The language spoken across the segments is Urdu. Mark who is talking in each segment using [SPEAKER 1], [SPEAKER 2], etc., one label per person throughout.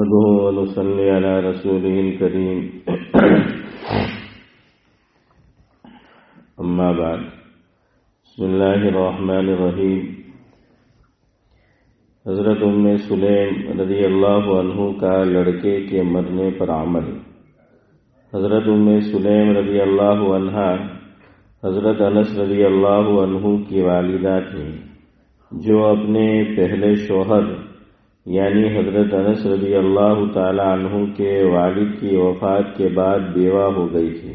[SPEAKER 1] نحمده ونصلي على رسوله الكريم اما بعد بسم اللہ الرحمن الرحیم۔ حضرت ام سلیم رضی اللہ عنہ کا لڑکے کے مرنے پر عمل۔ حضرت ام سلیم رضی اللہ عنہ حضرت انس رضی اللہ عنہ کی والدہ تھیں، جو اپنے پہلے شوہر یعنی حضرت انس رضی اللہ تعالی عنہ کے والد کی وفات کے بعد بیوہ ہو گئی تھی،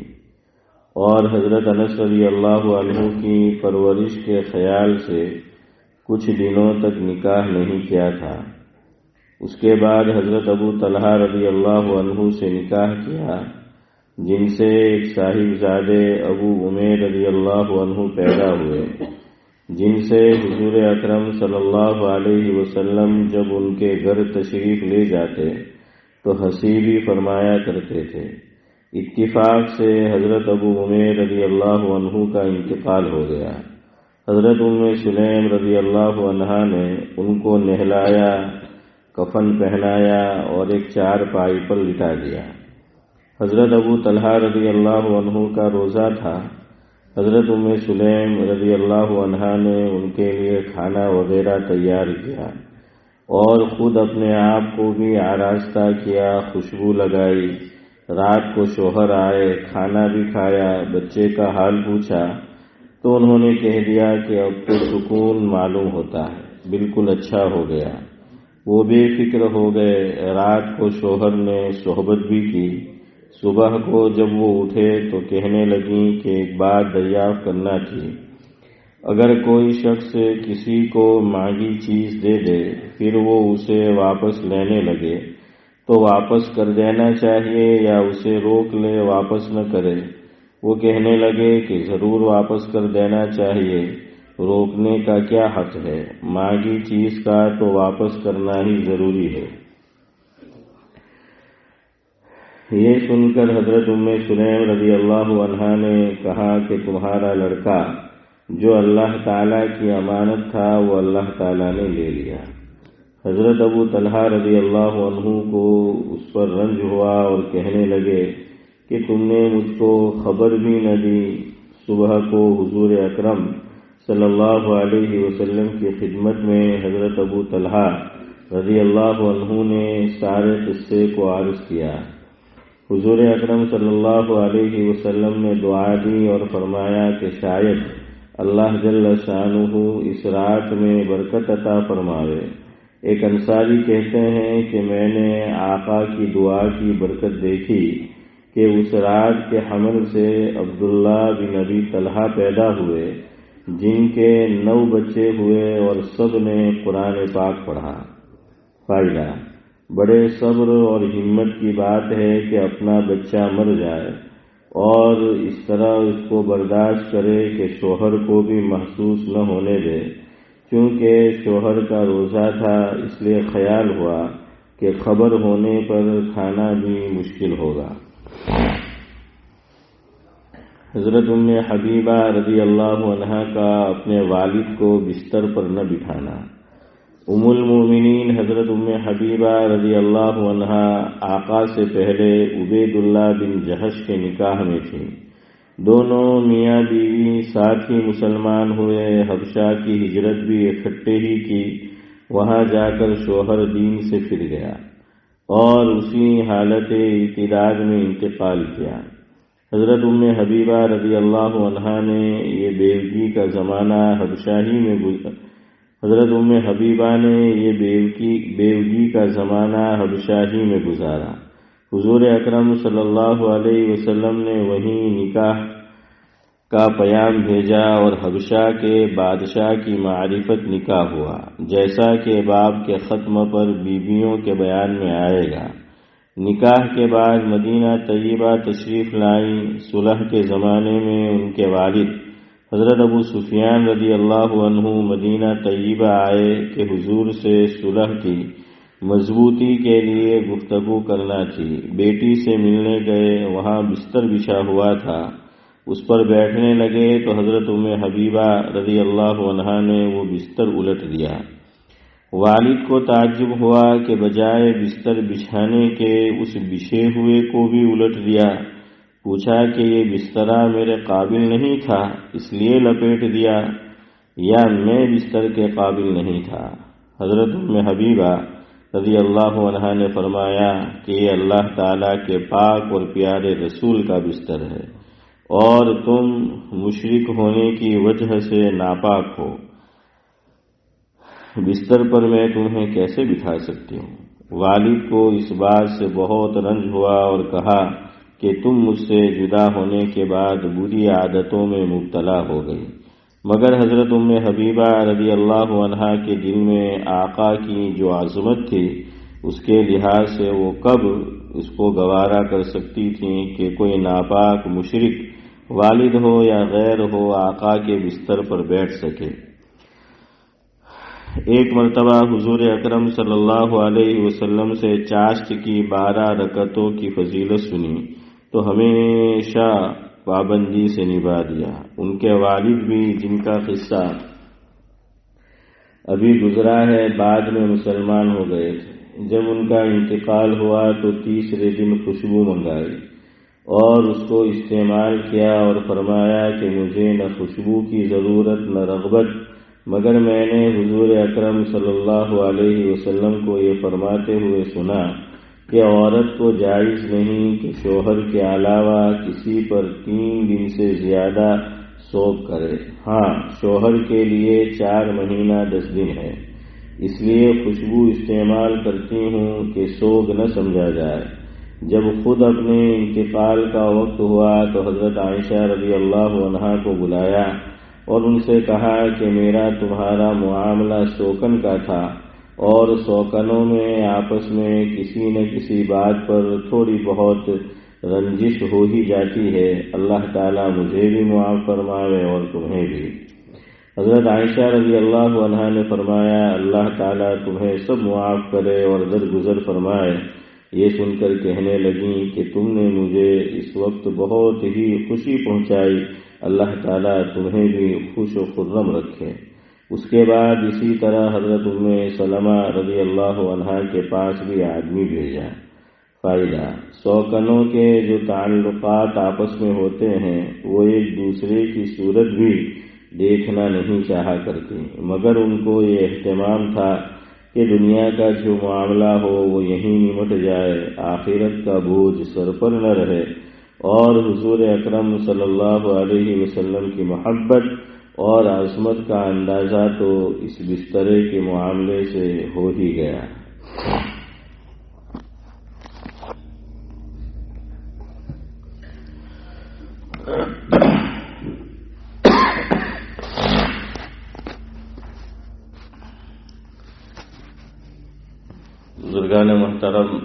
[SPEAKER 1] اور حضرت انس رضی اللہ عنہ کی پرورش کے خیال سے کچھ دنوں تک نکاح نہیں کیا تھا۔ اس کے بعد حضرت ابو طلحہ رضی اللہ عنہ سے نکاح کیا، جن سے ایک صاحبزادے ابو عمیر رضی اللہ عنہ پیدا ہوئے، جن سے حضور اکرم صلی اللہ علیہ وسلم جب ان کے گھر تشریف لے جاتے تو ہنسی بھی فرمایا کرتے تھے۔ اتفاق سے حضرت ابو عمیر رضی اللہ عنہ کا انتقال ہو گیا۔ حضرت ام سلیم رضی اللہ عنہا نے ان کو نہلایا، کفن پہنایا اور ایک چارپائی پر لٹا دیا۔ حضرت ابو طلحہ رضی اللہ عنہ کا روزہ تھا۔ حضرت ام سلیم رضی اللہ عنہا نے ان کے لیے کھانا وغیرہ تیار کیا اور خود اپنے آپ کو بھی آراستہ کیا، خوشبو لگائی۔ رات کو شوہر آئے، کھانا بھی کھایا، بچے کا حال پوچھا تو انہوں نے کہہ دیا کہ اب تو سکون معلوم ہوتا ہے، بالکل اچھا ہو گیا۔ وہ بے فکر ہو گئے۔ رات کو شوہر نے صحبت بھی کی۔ صبح کو جب وہ اٹھے تو کہنے لگیں کہ ایک بات دریافت کرنا تھی۔ اگر کوئی شخص کسی کو مانگی چیز دے دے پھر وہ اسے واپس لینے لگے تو واپس کر دینا چاہیے یا اسے روک لے واپس نہ کرے؟ وہ کہنے لگے کہ ضرور واپس کر دینا چاہیے، روکنے کا کیا حق ہے؟ مانگی چیز کا تو واپس کرنا ہی ضروری ہے۔ یہ سن کر حضرت ام سلیم رضی اللہ عنہا نے کہا کہ تمہارا لڑکا جو اللہ تعالیٰ کی امانت تھا وہ اللہ تعالیٰ نے لے لیا۔ حضرت ابو طلحہ رضی اللہ عنہ کو اس پر رنج ہوا اور کہنے لگے کہ تم نے مجھ کو خبر بھی نہ دی۔ صبح کو حضور اکرم صلی اللہ علیہ وسلم کی خدمت میں حضرت ابو طلحہ رضی اللہ عنہ نے سارے قصے کو عرض کیا۔ حضور اکرم صلی اللہ علیہ وسلم نے دعا دی اور فرمایا کہ شاید اللہ جل شانہ اس رات میں برکت عطا فرماوے۔ ایک انصاری کہتے ہیں کہ میں نے آقا کی دعا کی برکت دیکھی کہ اس رات کے حمل سے عبداللہ بن ابی طلحہ پیدا ہوئے، جن کے 9 بچے ہوئے اور سب نے قرآن پاک پڑھا۔ فائدہ: بڑے صبر اور ہمت کی بات ہے کہ اپنا بچہ مر جائے اور اس طرح اس کو برداشت کرے کہ شوہر کو بھی محسوس نہ ہونے دے۔ چونکہ شوہر کا روزہ تھا اس لیے خیال ہوا کہ خبر ہونے پر کھانا بھی مشکل ہوگا۔ حضرت ام حبیبہ رضی اللہ عنہا کا اپنے والد کو بستر پر نہ بٹھانا۔ ام المومنین حضرت ام حبیبہ رضی اللہ عنہا آقا سے پہلے عبید اللہ بن جہش کے نکاح میں تھیں۔ دونوں میاں بیوی ساتھ ہی مسلمان ہوئے، حبشہ کی ہجرت بھی اکٹھے ہی کی۔ وہاں جا کر شوہر دین سے پھر گیا اور اسی حالت ارتداد میں انتقال کیا۔ حضرت ام حبیبہ رضی اللہ عنہا نے یہ بیوگی کا زمانہ حبشہ ہی میں حضرت ام حبیبہ نے یہ بیوگی کا زمانہ حبشہ ہی میں گزارا۔ حضور اکرم صلی اللہ علیہ وسلم نے وہیں نکاح کا پیام بھیجا اور حبشہ کے بادشاہ کی معرفت نکاح ہوا، جیسا کہ باب کے ختم پر بیویوں کے بیان میں آئے گا۔ نکاح کے بعد مدینہ طیبہ تشریف لائیں۔ صلح کے زمانے میں ان کے والد حضرت ابو سفیان رضی اللہ عنہ مدینہ طیبہ آئے کہ حضور سے صلح کی مضبوطی کے لیے گفتگو کرنا تھی۔ بیٹی سے ملنے گئے، وہاں بستر بچھا ہوا تھا، اس پر بیٹھنے لگے تو حضرت ام حبیبہ رضی اللہ عنہا نے وہ بستر الٹ دیا۔ والد کو تعجب ہوا کہ بجائے بستر بچھانے کے اس بچھے ہوئے کو بھی الٹ دیا۔ پوچھا کہ یہ بسترا میرے قابل نہیں تھا اس لیے لپیٹ دیا یا میں بستر کے قابل نہیں تھا؟ حضرت ام حبیبہ رضی اللہ عنہا نے فرمایا کہ یہ اللہ تعالیٰ کے پاک اور پیارے رسول کا بستر ہے اور تم مشرک ہونے کی وجہ سے ناپاک ہو، بستر پر میں تمہیں کیسے بٹھا سکتی ہوں؟ والد کو اس بات سے بہت رنج ہوا اور کہا کہ تم مجھ سے جدا ہونے کے بعد بری عادتوں میں مبتلا ہو گئی۔ مگر حضرت ام حبیبہ رضی اللہ عنہا کے دل میں آقا کی جو عظمت تھی اس کے لحاظ سے وہ کب اس کو گوارا کر سکتی تھیں کہ کوئی ناپاک مشرک والد ہو یا غیر ہو آقا کے بستر پر بیٹھ سکے۔ ایک مرتبہ حضور اکرم صلی اللہ علیہ وسلم سے چاشت کی 12 رکعتوں کی فضیلت سنی تو ہمیشہ پابندی سے نبھا دیا۔ ان کے والد بھی، جن کا قصہ ابھی گزرا ہے، بعد میں مسلمان ہو گئے تھے۔ جب ان کا انتقال ہوا تو تیسرے دن خوشبو منگائی اور اس کو استعمال کیا اور فرمایا کہ مجھے نہ خوشبو کی ضرورت نہ رغبت، مگر میں نے حضور اکرم صلی اللہ علیہ وسلم کو یہ فرماتے ہوئے سنا کہ عورت کو جائز نہیں کہ شوہر کے علاوہ کسی پر 3 دن سے زیادہ سوگ کرے۔ ہاں، شوہر کے لیے 4 مہینہ 10 دن ہے، اس لیے خوشبو استعمال کرتی ہوں کہ سوگ نہ سمجھا جائے۔ جب خود اپنے انتقال کا وقت ہوا تو حضرت عائشہ رضی اللہ عنہا کو بلایا اور ان سے کہا کہ میرا تمہارا معاملہ سوکن کا تھا اور سوکنوں میں آپس میں کسی نہ کسی بات پر تھوڑی بہت رنجش ہو ہی جاتی ہے، اللہ تعالیٰ مجھے بھی معاف فرمائے اور تمہیں بھی۔ حضرت عائشہ رضی اللہ عنہا نے فرمایا اللہ تعالیٰ تمہیں سب معاف کرے اور درگزر فرمائے۔ یہ سن کر کہنے لگیں کہ تم نے مجھے اس وقت بہت ہی خوشی پہنچائی، اللہ تعالیٰ تمہیں بھی خوش و خرم رکھے۔ اس کے بعد اسی طرح حضرت ام سلمہ رضی اللہ عنہا کے پاس بھی آدمی بھیجا۔ فائدہ: سوکنوں کے جو تعلقات آپس میں ہوتے ہیں وہ ایک دوسرے کی صورت بھی دیکھنا نہیں چاہا کرتی، مگر ان کو یہ اہتمام تھا کہ دنیا کا جو معاملہ ہو وہ یہیں نمٹ جائے، آخرت کا بوجھ سر پر نہ رہے، اور حضور اکرم صلی اللہ علیہ وسلم کی محبت اور عظمت کا اندازہ تو اس بسترے کے معاملے سے ہو ہی گیا۔ بزرگان محترم،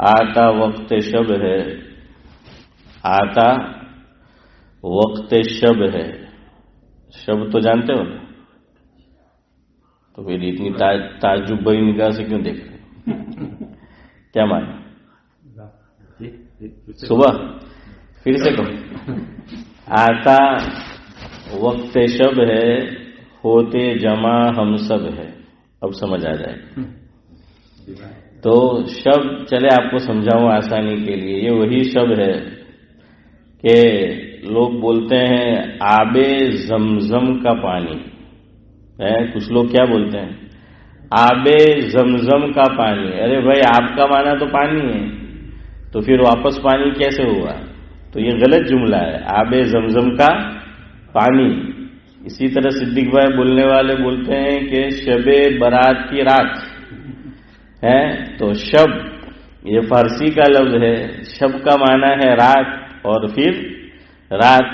[SPEAKER 1] آتا وقت شب ہے، آتا وقت شب ہے۔ شب تو جانتے ہو نا، تو پھر اتنی تعجب بھری نگاہ سے کیوں دیکھ رہے؟ کیا مانا؟ صبح پھر سے کہو، آتا وقت شب ہے، ہوتے جمع ہم سب ہے۔ اب سمجھ آ جائے تو شب، چلے آپ کو سمجھاؤں آسانی کے لیے، یہ وہی شب ہے کہ لوگ بولتے ہیں آب زمزم کا پانی ہے۔ کچھ لوگ کیا بولتے ہیں؟ آب زمزم کا پانی۔ ارے بھائی، آپ کا معنی تو پانی ہے، تو پھر واپس پانی کیسے ہوا؟ تو یہ غلط جملہ ہے، آب زمزم کا پانی۔ اسی طرح صدیق بھائی بولنے والے بولتے ہیں کہ شب برات کی رات ہے، تو شب یہ فارسی کا لفظ ہے، شب کا معنی ہے رات اور پھر رات،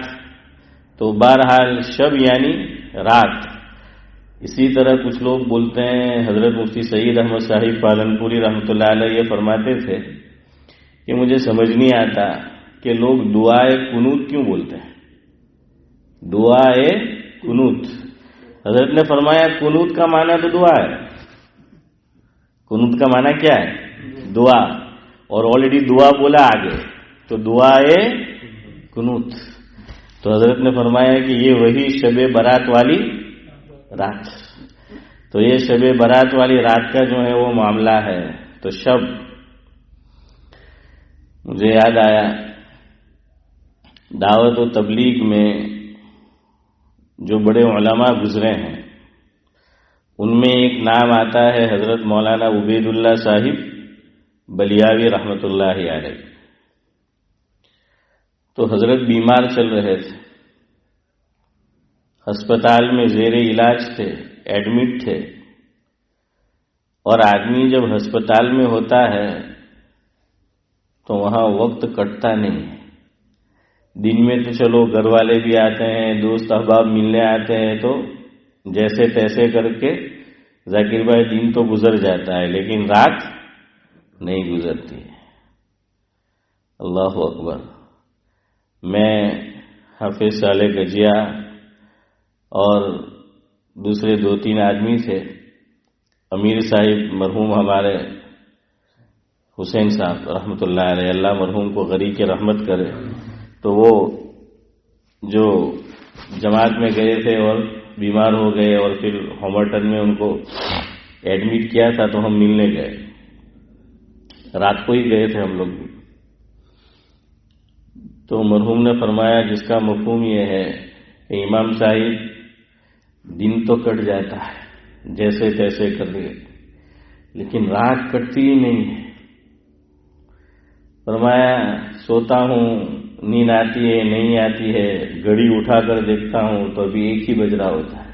[SPEAKER 1] تو بہرحال شب یعنی رات۔ اسی طرح کچھ لوگ بولتے ہیں، حضرت مفتی سعید احمد صاحب پالنپوری رحمۃ اللہ علیہ یہ فرماتے تھے کہ مجھے سمجھ نہیں آتا کہ لوگ دعائے قنوت کیوں بولتے ہیں، دعائے قنوت۔ حضرت نے فرمایا قنوت کا معنی تو دعا ہے، قنوت کا معنی کیا ہے؟ دعا، اور آلریڈی دعا بولا آگے، تو دعائے قنوت۔ تو حضرت نے فرمایا کہ یہ وہی شب برات والی رات. تو یہ شب برات والی رات کا جو ہے وہ معاملہ ہے. تو شب مجھے یاد آیا دعوت و تبلیغ میں جو بڑے علماء گزرے ہیں ان میں ایک نام آتا ہے حضرت مولانا عبید اللہ صاحب بلیاوی رحمۃ اللہ علیہ. تو حضرت بیمار چل رہے تھے، ہسپتال میں زیر علاج تھے، ایڈمٹ تھے. اور آدمی جب ہسپتال میں ہوتا ہے تو وہاں وقت کٹتا نہیں ہے. دن میں تو چلو گھر والے بھی آتے ہیں، دوست احباب ملنے آتے ہیں، تو جیسے تیسے کر کے ذاکر بھائی دن تو گزر جاتا ہے، لیکن رات نہیں گزرتی ہے. اللہ اکبر. میں حافظ صالح گجیا اور دوسرے 2-3 آدمی تھے. امیر صاحب مرحوم ہمارے حسین صاحب رحمۃ اللہ علیہ، اللہ مرحوم کو غریق رحمت کرے. تو وہ جو جماعت میں گئے تھے اور بیمار ہو گئے اور پھر ہومرٹن میں ان کو ایڈمٹ کیا تھا تو ہم ملنے گئے. رات کو ہی گئے تھے ہم لوگ بھی. تو مرحوم نے فرمایا جس کا مفہوم یہ ہے کہ امام صاحب دن تو کٹ جاتا ہے جیسے تیسے کر کے، لیکن رات کٹتی ہی نہیں ہے. فرمایا سوتا ہوں، نیند آتی ہے نہیں آتی ہے، گھڑی اٹھا کر دیکھتا ہوں تو ابھی 1 ہی بج رہا ہوتا ہے،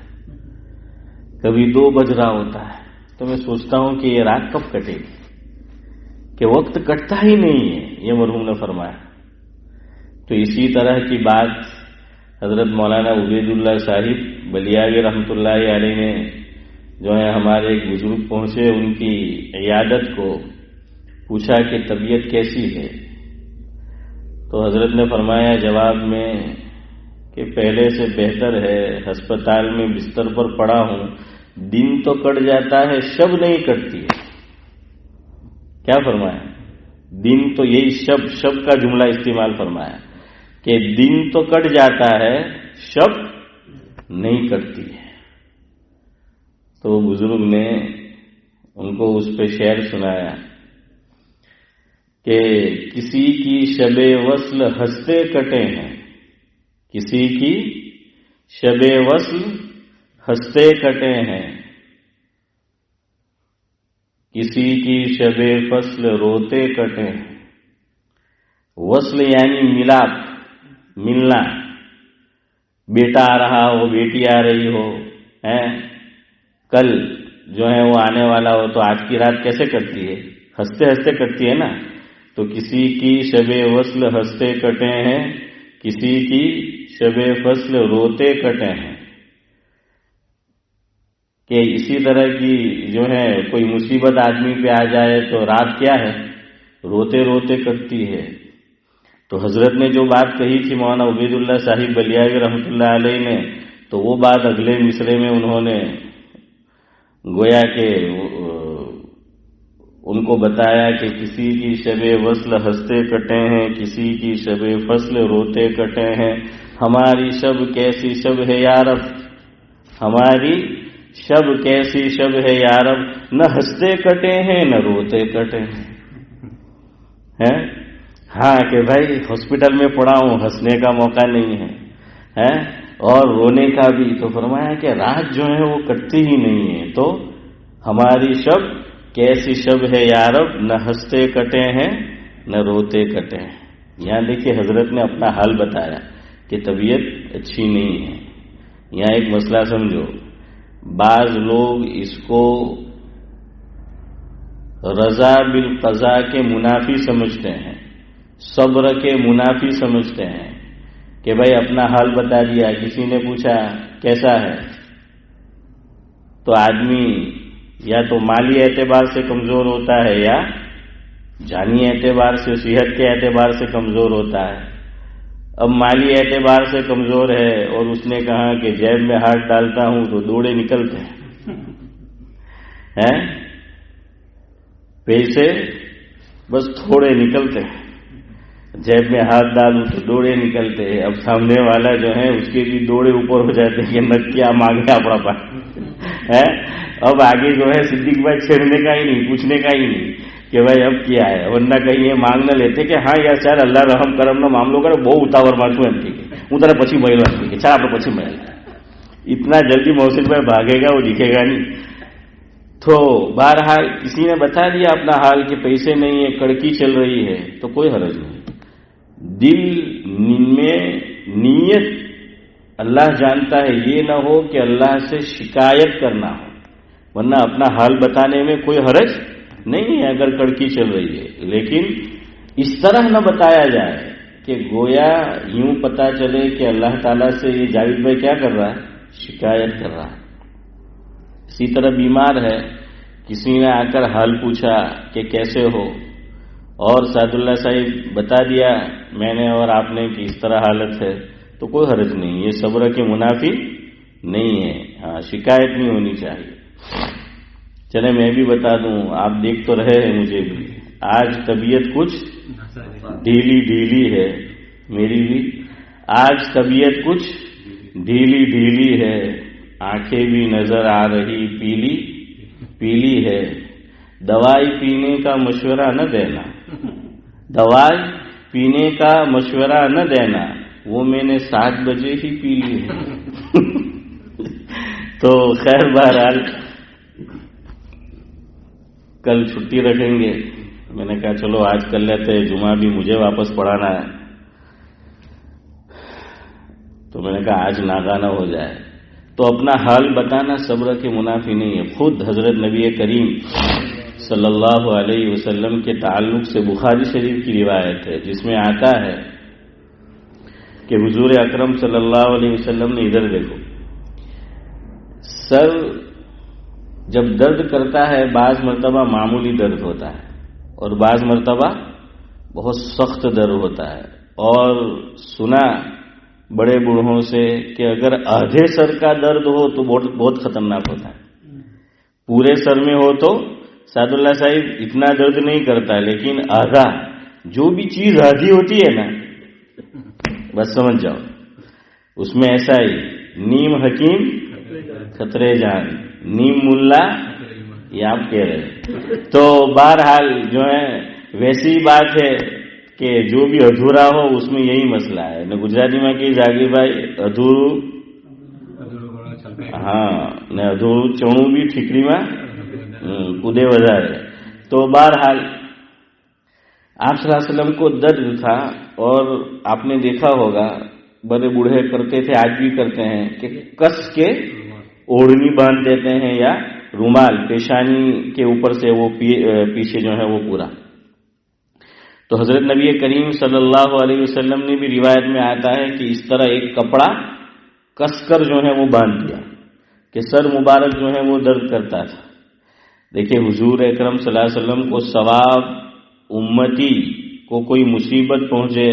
[SPEAKER 1] کبھی 2 بج رہا ہوتا ہے. تو میں سوچتا ہوں کہ یہ رات کب کٹے گی، کہ وقت کٹتا ہی نہیں ہے. یہ مرحوم نے فرمایا. تو اسی طرح کی بات حضرت مولانا عبید اللہ صاحب بلیاوی رحمۃ اللہ علیہ نے جو ہے ہمارے ایک بزرگ پہنچے، ان کی عیادت کو پوچھا کہ طبیعت کیسی ہے. تو حضرت نے فرمایا جواب میں کہ پہلے سے بہتر ہے، ہسپتال میں بستر پر پڑا ہوں، دن تو کٹ جاتا ہے، شب نہیں کٹتی ہے. کیا فرمایا؟ دن تو یہی شب کا جملہ استعمال فرمایا کہ دن تو کٹ جاتا ہے، شب نہیں کٹتی ہے. تو بزرگ نے ان کو اس پہ شعر سنایا کہ کسی کی شب وصل ہنستے کٹے ہیں، کسی کی شب وصل ہنستے کٹے ہیں، کسی کی شب فصل روتے کٹے ہیں. وصل یعنی ملاپ، ملنا، بیٹا آ رہا ہو، بیٹی آ رہی ہو، کل جو ہے وہ آنے والا ہو، تو آج کی رات کیسے کٹتی ہے؟ ہنستے ہنستے کٹتی ہے نا. تو کسی کی شب وصل ہنستے کٹے ہیں، کسی کی شب فصل روتے کٹے ہیں. کہ اسی طرح کی جو ہے کوئی مصیبت آدمی پہ آ جائے تو رات کیا ہے؟ روتے روتے کٹتی ہے. تو حضرت نے جو بات کہی تھی مولانا عبید اللہ صاحب بلیاوی رحمۃ اللہ علیہ نے، تو وہ بات اگلے مصرے میں انہوں نے گویا کہ ان کو بتایا کہ کسی کی شب وصل ہنستے کٹے ہیں، کسی کی شب فصل روتے کٹے ہیں. ہماری شب کیسی شب ہے یا رب، ہماری شب کیسی شب ہے یا رب، نہ ہنستے کٹے ہیں نہ روتے کٹے ہیں. ہاں کہ بھائی ہاسپٹل میں پڑا ہوں، ہنسنے کا موقع نہیں ہے اور رونے کا بھی. تو فرمایا کہ رات جو ہے وہ کٹتی ہی نہیں ہے. تو ہماری شب کیسی شب ہے یا رب، نہ ہنستے کٹے ہیں نہ روتے کٹے ہیں. یہاں دیکھیے حضرت نے اپنا حال بتایا کہ طبیعت اچھی نہیں ہے. یہاں ایک مسئلہ سمجھو، بعض لوگ اس کو رضا بالقضاء کے منافی سمجھتے ہیں، صبر کے منافی سمجھتے ہیں کہ بھائی اپنا حال بتا دیا، کسی نے پوچھا کیسا ہے، تو آدمی یا تو مالی اعتبار سے کمزور ہوتا ہے یا جانی اعتبار سے، صحت کے اعتبار سے کمزور ہوتا ہے. اب مالی اعتبار سے کمزور ہے اور اس نے کہا کہ جیب میں ہاتھ ڈالتا ہوں تو دوڑے نکلتے ہیں، پیسے بس تھوڑے نکلتے ہیں. جیب میں ہاتھ ڈالوں تو ڈوڑے نکلتے ہیں. اب سامنے والا جو ہے اس کے بھی ڈوڑے اوپر ہو جاتے ہیں کہ نہ کیا مانگے اپنا پاس ہے. اب آگے جو ہے صدیق بھائی چھیڑنے کا ہی نہیں, پوچھنے کا ہی نہیں کہ بھائی اب کیا ہے, ورنہ کہیں یہ مانگ نہ لیتے کہ ہاں یار چل اللہ رحم کرم نہ معاملوں کا بہت اتاور مانگوں એમ કે હું તારે પછી મળ્યો એમ કે ચાલ આપણે પછી મળ્યા. اتنا جلدی محسن بھائی بھاگے گا وہ دکھے گا نہیں. تو بہرحال کسی نے بتا دیا اپنا حال کہ پیسے نہیں ہے, کڑکی چل رہی ہے, تو کوئی حرج نہیں. دل میں نیت اللہ جانتا ہے, یہ نہ ہو کہ اللہ سے شکایت کرنا ہو, ورنہ اپنا حال بتانے میں کوئی حرج نہیں ہے اگر کڑکی چل رہی ہے. لیکن اس طرح نہ بتایا جائے کہ گویا یوں پتا چلے کہ اللہ تعالیٰ سے یہ جاوید بھائی کیا کر رہا ہے, شکایت کر رہا ہے. اسی طرح بیمار ہے, کسی نے آ کر حال پوچھا کہ کیسے ہو, اور سعد اللہ صاحب بتا دیا میں نے اور آپ نے کہ اس طرح حالت ہے, تو کوئی حرج نہیں, یہ صبر کے منافی نہیں ہے. ہاں, شکایت نہیں ہونی چاہیے. چلے میں بھی بتا دوں, آپ دیکھ تو رہے ہیں مجھے بھی, آج طبیعت کچھ ڈھیلی ڈھیلی ہے, میری بھی آج طبیعت کچھ ڈھیلی ڈھیلی ہے, آنکھیں بھی نظر آ رہی پیلی پیلی ہے. دوائی پینے کا مشورہ نہ دینا, دوائی پینے کا مشورہ نہ دینا, وہ میں نے 7 بجے ہی پی لی ہے. تو خیر بہرحال کل چھٹی رکھیں گے. میں نے کہا چلو آج کر لیتے, جمعہ بھی مجھے واپس پڑھانا ہے, تو میں نے کہا آج ناگانا ہو جائے. تو اپنا حال بتانا صبر کے منافی نہیں ہے. خود حضرت نبی کریم صلی اللہ علیہ وسلم کے تعلق سے بخاری شریف کی روایت ہے جس میں آتا ہے کہ حضور اکرم صلی اللہ علیہ وسلم نے, ادھر دیکھو, سر جب درد کرتا ہے بعض مرتبہ معمولی درد ہوتا ہے اور بعض مرتبہ بہت سخت درد ہوتا ہے. اور سنا بڑے بوڑھوں سے کہ اگر آدھے سر کا درد ہو تو بہت خطرناک ہوتا ہے. پورے سر میں ہو تو سعد اللہ صاحب اتنا درد نہیں کرتا, لیکن آدھا, جو بھی چیز آدھی ہوتی ہے نا, بس سمجھ جاؤ اس میں ایسا ہی, نیم حکیم خطرے جان, نیم ملا, یہ آپ کہہ رہے. تو بہرحال جو ہے ویسی بات ہے کہ جو بھی ادھورا ہو اس میں یہی مسئلہ ہے. نے گجراتی میں کہ جاگی بھائی ادھورو, ہاں نے ادھورو چونوں بھی ٹھیکری میں کودے وزارے. تو بہرحال آپ صلی اللہ علیہ وسلم کو درد تھا, اور آپ نے دیکھا ہوگا بڑے بوڑھے کرتے تھے, آج بھی کرتے ہیں, کہ کس کے اوڑھنی باندھ دیتے ہیں یا رومال پیشانی کے اوپر سے وہ پیچھے جو ہے وہ پورا. تو حضرت نبی کریم صلی اللہ علیہ وسلم نے بھی روایت میں آتا ہے کہ اس طرح ایک کپڑا کس کر جو ہے وہ باندھ دیا کہ سر مبارک جو ہے وہ درد کرتا تھا. دیکھیں حضور اکرم صلی اللہ علیہ وسلم کو ثواب, امتی کو کوئی مصیبت پہنچے,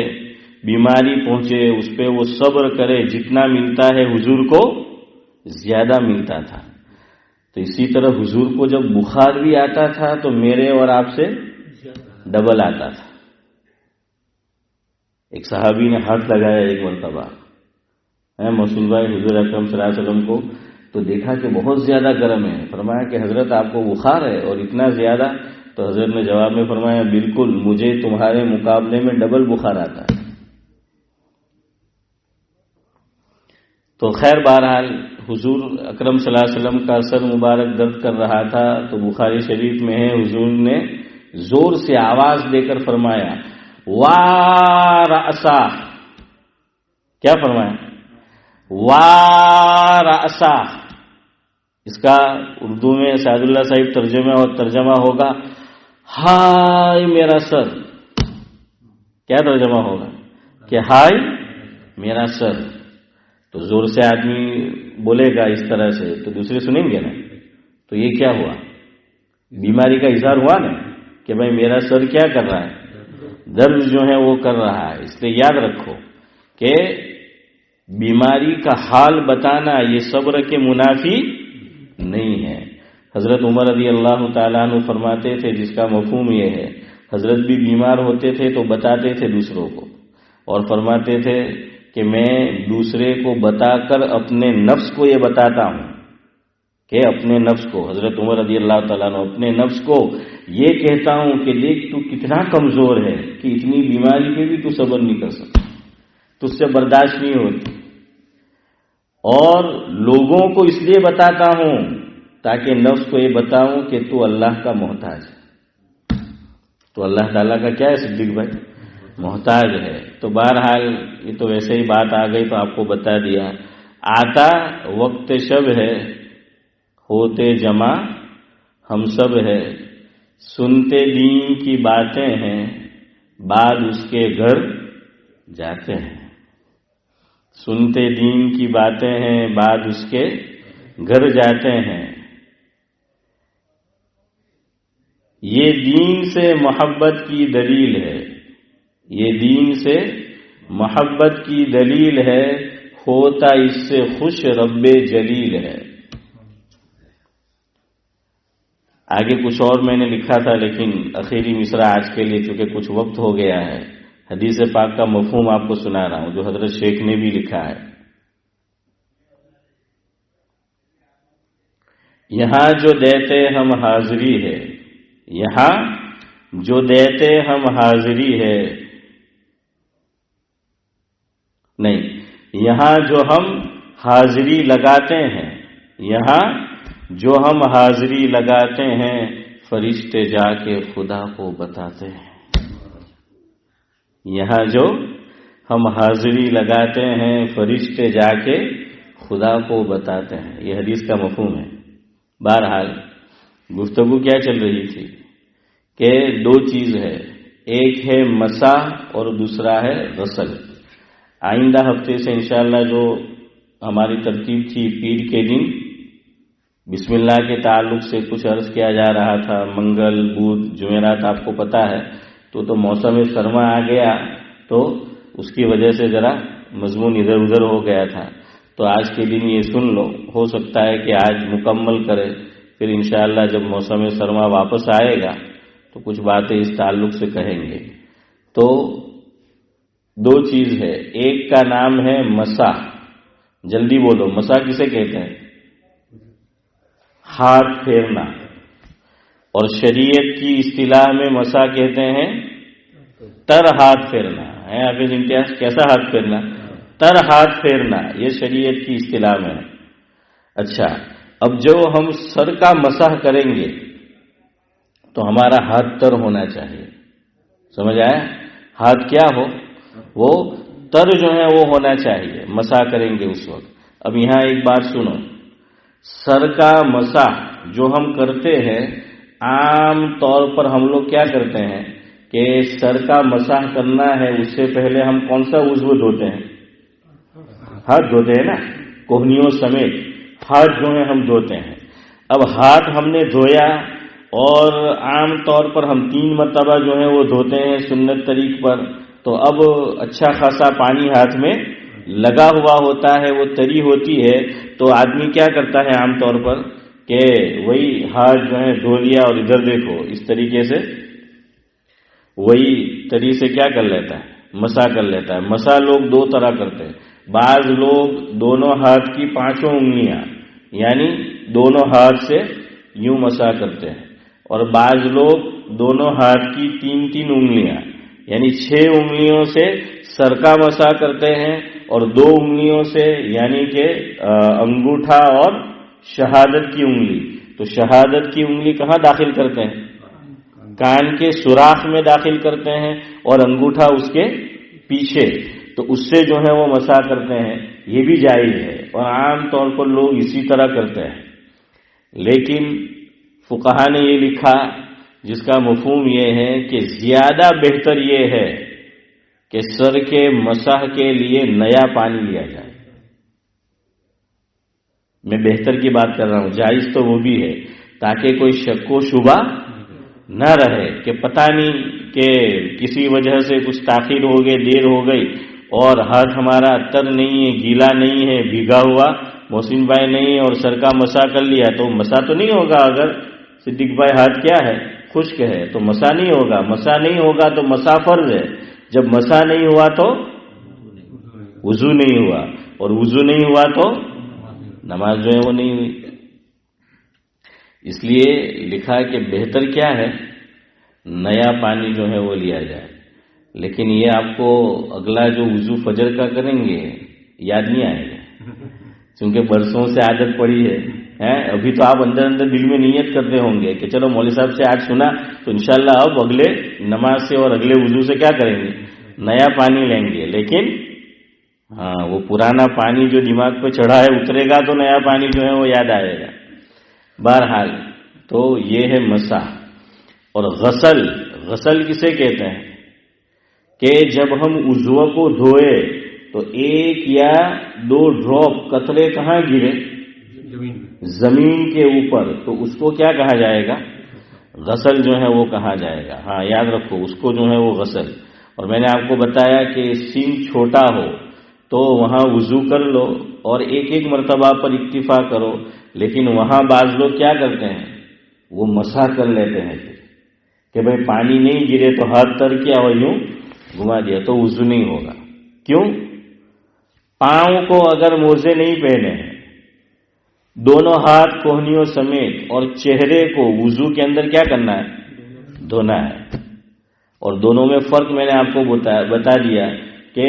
[SPEAKER 1] بیماری پہنچے, اس پہ وہ صبر کرے, جتنا ملتا ہے حضور کو زیادہ ملتا تھا. تو اسی طرح حضور کو جب بخار بھی آتا تھا تو میرے اور آپ سے ڈبل آتا تھا. ایک صحابی نے ہاتھ لگایا ایک مرتبہ مسعود بھائی حضور اکرم صلی اللہ علیہ وسلم کو, تو دیکھا کہ بہت زیادہ گرم ہے. فرمایا کہ حضرت آپ کو بخار ہے اور اتنا زیادہ؟ تو حضرت نے جواب میں فرمایا بالکل, مجھے تمہارے مقابلے میں ڈبل بخار آتا ہے. تو خیر بہرحال حضور اکرم صلی اللہ علیہ وسلم کا سر مبارک درد کر رہا تھا, تو بخاری شریف میں ہے حضور نے زور سے آواز دے کر فرمایا وارأسا. کیا فرمایا؟ وارأسا. اس کا اردو میں سعد اللہ صاحب ترجمہ ہوگا ہائے میرا سر. کیا ترجمہ ہوگا؟ کہ ہائے میرا سر. تو زور سے آدمی بولے گا اس طرح سے تو دوسرے سنیں گے نا, تو یہ کیا ہوا؟ بیماری کا اظہار ہوا نا کہ بھائی میرا سر کیا کر رہا ہے, درد جو ہے وہ کر رہا ہے. اس لیے یاد رکھو کہ بیماری کا حال بتانا یہ صبر کے منافی نہیں ہے. حضرت عمر رضی اللہ تعالیٰ عنہ فرماتے تھے, جس کا مفہوم یہ ہے, حضرت بھی بیمار ہوتے تھے تو بتاتے تھے دوسروں کو، اور فرماتے تھے کہ میں دوسرے کو بتا کر اپنے نفس کو یہ بتاتا ہوں کہ اپنے نفس کو، حضرت عمر رضی اللہ تعالیٰ عنہ اپنے نفس کو یہ کہتا ہوں کہ دیکھ تو کتنا کمزور ہے کہ اتنی بیماری پہ بھی تو صبر نہیں کر سکتا، تجھ سے برداشت نہیں ہوتی، اور لوگوں کو اس لیے بتاتا ہوں تاکہ نفس کو یہ بتاؤں کہ تو اللہ کا محتاج ہے۔ تو اللہ تعالیٰ کا کیا ہے صدیق بھائی؟ محتاج ہے۔ تو بہرحال یہ تو ویسے ہی بات آ گئی تو آپ کو بتا دیا۔ آتا وقت شب ہے، ہوتے جمع ہم سب ہے، سنتے دین کی باتیں ہیں، بعد اس کے گھر جاتے ہیں۔ سنتے دین کی باتیں ہیں، بعد اس کے گھر جاتے ہیں۔ یہ دین سے محبت کی دلیل ہے، یہ دین سے محبت کی دلیل ہے، ہوتا اس سے خوش رب جلیل ہے۔ آگے کچھ اور میں نے لکھا تھا لیکن اخیری مصرع آج کے لیے چونکہ کچھ وقت ہو گیا ہے، حدیث پاک کا مفہوم آپ کو سنا رہا ہوں جو حضرت شیخ نے بھی لکھا ہے۔ یہاں جو دیتے ہم حاضری ہے، یہاں جو دیتے ہم حاضری ہے، نہیں، یہاں جو ہم حاضری لگاتے ہیں، یہاں جو ہم حاضری لگاتے ہیں، فرشتے جا کے خدا کو بتاتے ہیں۔ یہاں جو ہم حاضری لگاتے ہیں، فرشتے جا کے خدا کو بتاتے ہیں۔ یہ حدیث کا مفہوم ہے۔ بہرحال گفتگو کیا چل رہی تھی کہ دو چیز ہے، ایک ہے مسح اور دوسرا ہے غسل۔ آئندہ ہفتے سے انشاءاللہ جو ہماری ترتیب تھی، پیر کے دن بسم اللہ کے تعلق سے کچھ عرض کیا جا رہا تھا، منگل بدھ جمعرات آپ کو پتہ ہے، تو موسم سرما آ گیا تو اس کی وجہ سے ذرا مضمون ادھر ادھر ہو گیا تھا۔ تو آج کے دن یہ سن لو، ہو سکتا ہے کہ آج مکمل کرے، پھر انشاءاللہ جب موسم سرما واپس آئے گا تو کچھ باتیں اس تعلق سے کہیں گے۔ تو دو چیز ہے، ایک کا نام ہے مسح، جلدی بولو، مسح کسے کہتے ہیں؟ ہاتھ پھیرنا، اور شریعت کی اصطلاح میں مسح کہتے ہیں تر ہاتھ پھیرنا ہے۔ حافظ امتیاز، کیسا ہاتھ پھیرنا؟ تر ہاتھ پھیرنا، یہ شریعت کی اصطلاح میں ہے۔ اچھا، اب جو ہم سر کا مسح کریں گے تو ہمارا ہاتھ تر ہونا چاہیے، سمجھ آیا؟ ہاتھ کیا ہو؟ وہ تر جو ہے وہ ہونا چاہیے، مسح کریں گے اس وقت۔ اب یہاں ایک بات سنو، سر کا مسح جو ہم کرتے ہیں، عام طور پر ہم لوگ کیا کرتے ہیں کہ سر کا مسح کرنا ہے اس سے پہلے ہم کون سا عضو دھوتے ہیں؟ ہاتھ دھوتے ہیں نا، کوہنیوں سمیت ہاتھ جو ہے ہم دھوتے ہیں۔ اب ہاتھ ہم نے دھویا، اور عام طور پر ہم 3 مرتبہ جو ہے وہ دھوتے ہیں سنت طریق پر، تو اب اچھا خاصا پانی ہاتھ میں لگا ہوا ہوتا ہے، وہ تری ہوتی ہے، تو آدمی کیا کرتا ہے عام طور پر کہ وہی ہاتھ جو ہے دھو لیا، اور ادھر دیکھو اس طریقے سے وہی تری سے کیا کر لیتا ہے؟ مسح کر لیتا ہے۔ مسح لوگ دو طرح کرتے ہیں، بعض لوگ دونوں ہاتھ کی 5 انگلیاں یعنی دونوں ہاتھ سے یوں مسح کرتے ہیں، اور بعض لوگ دونوں ہاتھ کی 3 انگلیاں یعنی 6 انگلیوں سے سر کا مسح کرتے ہیں، اور 2 انگلیوں سے یعنی کہ انگوٹھا اور شہادت کی انگلی۔ تو شہادت کی انگلی کہاں داخل کرتے ہیں؟ کان کے سوراخ میں داخل کرتے ہیں، اور انگوٹھا اس کے پیچھے، تو اس سے جو ہے وہ مسح کرتے ہیں۔ یہ بھی جائز ہے، اور عام طور پر لوگ اسی طرح کرتے ہیں، لیکن فقہا نے یہ لکھا جس کا مفہوم یہ ہے کہ زیادہ بہتر یہ ہے کہ سر کے مسح کے لیے نیا پانی لیا جائے۔ میں بہتر کی بات کر رہا ہوں، جائز تو وہ بھی ہے، تاکہ کوئی شک و شبہ نہ رہے کہ پتہ نہیں کہ کسی وجہ سے کچھ تاخیر ہو گئی، دیر ہو گئی، اور ہاتھ ہمارا تر نہیں ہے، گیلا نہیں ہے، بھیگا ہوا محسن بھائی نہیں، اور سر کا مسح کر لیا تو مسح تو نہیں ہوگا۔ اگر صدیق بھائی ہاتھ کیا ہے؟ خشک ہے تو مسا نہیں ہوگا، مسا نہیں ہوگا تو مسا فرض ہے، جب مسا نہیں ہوا تو وضو نہیں ہوا، اور وضو نہیں ہوا تو نماز جو ہے وہ نہیں ہوئی۔ اس لیے لکھا کہ بہتر کیا ہے، نیا پانی جو ہے وہ لیا جائے، لیکن یہ آپ کو اگلا جو وضو فجر کا کریں گے یاد نہیں آئے گا، کیونکہ برسوں سے عادت پڑی ہے۔ ابھی تو آپ اندر اندر دل میں نیت کرتے ہوں گے کہ چلو مولوی صاحب سے آج سنا تو انشاءاللہ اب اگلے نماز سے اور اگلے وضو سے کیا کریں گے، نیا پانی لیں گے، لیکن وہ پرانا پانی جو دماغ پہ چڑھا ہے اترے گا تو نیا پانی جو ہے وہ یاد آئے گا۔ بہرحال تو یہ ہے مسح۔ اور غسل کسے کہتے ہیں کہ جب ہم عضو کو دھوئے تو ایک یا دو ڈراپ قطرے کہاں گرے، زمین کے اوپر، تو اس کو کیا کہا جائے گا، غسل جو ہے وہ کہا جائے گا۔ ہاں یاد رکھو اس کو جو ہے وہ غسل۔ اور میں نے آپ کو بتایا کہ سین چھوٹا ہو تو وہاں وضو کر لو اور ایک ایک مرتبہ پر اکتفا کرو، لیکن وہاں بعض لوگ کیا کرتے ہیں، وہ مسح کر لیتے ہیں کہ بھئی پانی نہیں گرے تو ہاتھ تر کیا اور یوں گھما دیا تو وضو نہیں ہوگا۔ کیوں؟ پاؤں کو اگر موزے نہیں پہنے ہیں، دونوں ہاتھ کوہنیوں سمیت، اور چہرے کو وضو کے اندر کیا کرنا ہے، دھونا ہے۔ اور دونوں میں فرق میں نے آپ کو بتا دیا کہ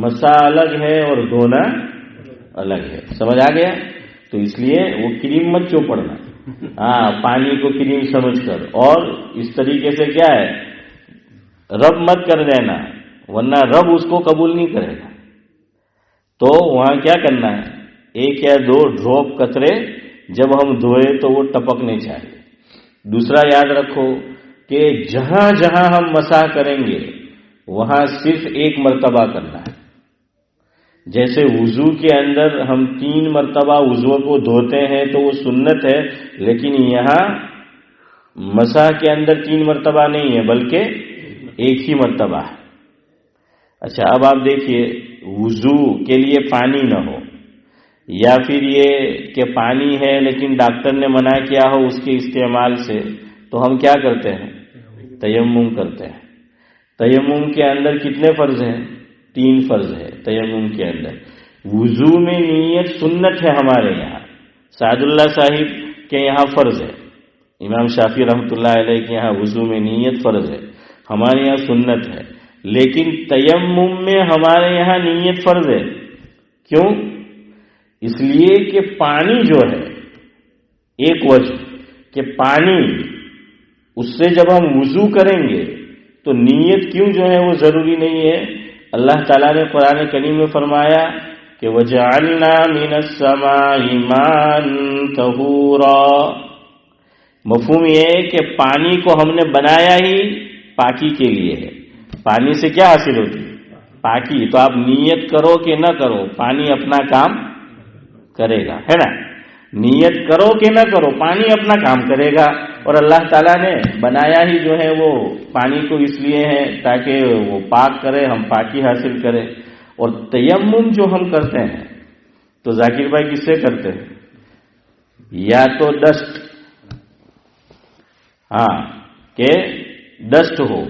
[SPEAKER 1] مسح الگ ہے اور دھونا الگ ہے۔ سمجھ آ گیا؟ تو اس لیے وہ کریم مت چوپڑنا، پانی کو کریم سمجھ کر، اور اس طریقے سے کیا ہے، رب مت کر دینا، ورنہ رب اس کو قبول نہیں کرے گا۔ تو وہاں کیا کرنا ہے، ایک یا دو ڈراپ قطرے جب ہم دھوئے تو وہ ٹپکنے چاہیے۔ دوسرا یاد رکھو کہ جہاں جہاں ہم مسح کریں گے وہاں صرف ایک مرتبہ کرنا ہے۔ جیسے وضو کے اندر ہم 3 مرتبہ وضو کو دھوتے ہیں تو وہ سنت ہے، لیکن یہاں مسح کے اندر 3 مرتبہ نہیں ہے بلکہ ایک ہی مرتبہ ہے۔ اچھا اب آپ دیکھیے، وضو کے لیے پانی نہ ہو، یا پھر یہ کہ پانی ہے لیکن ڈاکٹر نے منع کیا ہو اس کے استعمال سے، تو ہم کیا کرتے ہیں، تیمم کرتے ہیں۔ تیمم کے اندر کتنے فرض ہیں، 3 فرض ہے تیمم کے اندر۔ وضو میں نیت سنت ہے ہمارے یہاں، سعد اللہ صاحب کے یہاں فرض ہے، امام شافعی رحمۃ اللہ علیہ کے یہاں وضو میں نیت فرض ہے، ہمارے یہاں سنت ہے، لیکن تیمم میں ہمارے یہاں نیت فرض ہے۔ کیوں؟ اس لیے کہ پانی جو ہے، ایک وجہ کہ پانی، اس سے جب ہم وضو کریں گے تو نیت کیوں جو ہے وہ ضروری نہیں ہے۔ اللہ تعالیٰ نے قرآن کریم میں فرمایا کہ وَجَعَلْنَا مِنَ السَّمَاءِ مَاءً طَهُورًا، مفہوم یہ ہے کہ پانی کو ہم نے بنایا ہی پاکی کے لیے ہے۔ پانی سے کیا حاصل ہوتی ہے، پاکی۔ تو آپ نیت کرو کہ نہ کرو، پانی اپنا کام کرے گا، ہے نا؟ نیت کرو کہ نہ کرو، پانی اپنا کام کرے گا۔ اور اللہ تعالیٰ نے بنایا ہی جو ہے وہ پانی کو اس لیے ہے تاکہ وہ پاک کرے، ہم پاکی حاصل کریں۔ اور تیمم جو ہم کرتے ہیں تو ذاکر بھائی کس سے کرتے ہیں، یا تو ڈسٹ، کہ ڈسٹ ہو،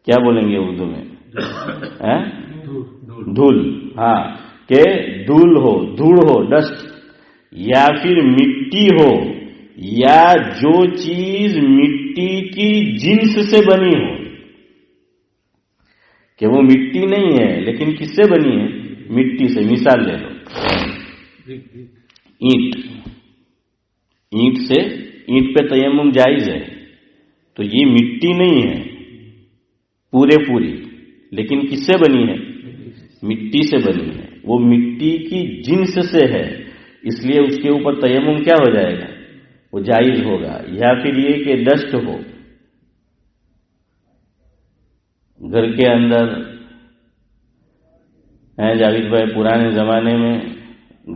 [SPEAKER 1] کیا بولیں گے اردو میں، دھول، کہ دھول ہو، دھوڑ ہو، ڈسٹ، یا پھر مٹی ہو، یا جو چیز مٹی کی جنس سے بنی ہو، کہ وہ مٹی نہیں ہے لیکن کس سے بنی ہے، مٹی سے۔ مثال لے لو، اینٹ سے، اینٹ پہ تیمم جائز ہے، تو یہ مٹی نہیں ہے پوری، لیکن کس سے بنی ہے، مٹی سے بنی ہے، وہ مٹی کی جنس سے ہے، اس لیے اس کے اوپر تیمم کیا ہو جائے گا، وہ جائز ہوگا۔ یا پھر یہ کہ ڈسٹ ہو، گھر کے اندر جاوید بھائی، پرانے زمانے میں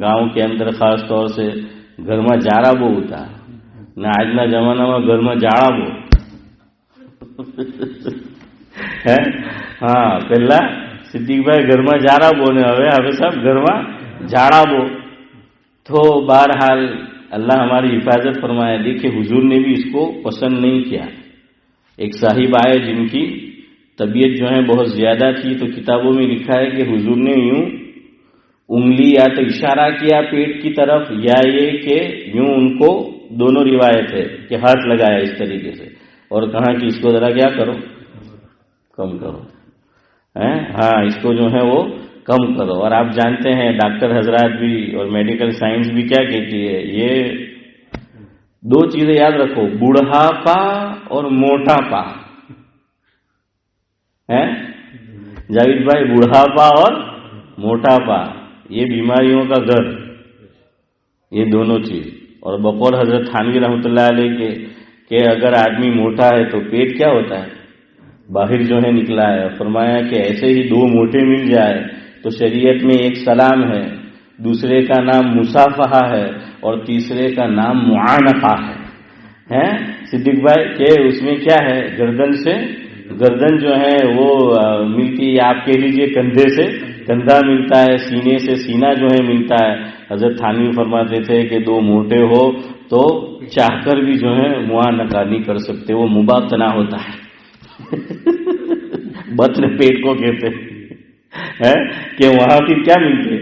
[SPEAKER 1] گاؤں کے اندر خاص طور سے گھر میں جاڑا بہو ہوتا، نہ આજના જમાનામાં ઘરમાં જાળા બહુ પહેલા સિદ્દીકભાઈ ઘરમાં જાળા બહુ ને હવે સાહેબ ઘરમાં જાળા બહુ। તો બહરહાલ اللہ ہماری حفاظت فرمائے. دیکھیے حضور نے بھی اس کو پسند نہیں کیا. ایک صاحب آئے جن کی طبیعت جو ہے بہت زیادہ تھی، تو کتابوں میں لکھا ہے کہ حضور نے یوں انگلی یا تو اشارہ کیا پیٹ کی طرف، یا یہ کہ یوں ان کو، دونوں روایت ہے کہ ہاتھ لگایا اس طریقے سے اور کہا کہ اس کو ذرا کیا کرو، کم کرو. ہاں اس کو جو ہے وہ کم کرو. اور آپ جانتے ہیں ڈاکٹر حضرات بھی اور میڈیکل سائنس بھی کیا کہتی ہے، یہ دو چیزیں یاد رکھو، بوڑھاپا اور موٹاپا. جاوید بھائی، بوڑھاپا اور موٹاپا یہ بیماریوں کا گھر، یہ دونوں چیز. اور بقول حضرت تھانوی رحمۃ اللہ علیہ کے کہ اگر آدمی موٹا ہے تو پیٹ کیا ہوتا ہے، باہر جو ہے نکلا ہے. فرمایا کہ ایسے ہی دو موٹے مل جائے تو شریعت میں ایک سلام ہے، دوسرے کا نام مصافحہ ہے اور تیسرے کا نام معانقہ ہے. صدیق بھائی کہ اس میں کیا ہے، گردن سے گردن جو ہے وہ ملتی ہے، آپ کہہ لیجئے کندھے سے کندھا ملتا ہے، سینے سے سینہ جو ہے ملتا ہے. حضرت تھانوی فرماتے تھے کہ دو موٹے ہو تو چاہ کر بھی جو ہے معانقہ نہیں کر سکتے، وہ مباطنہ ہوتا ہے. بطن پیٹ کو کہتے ہیں کہ وہاں پھر کیا ملتے،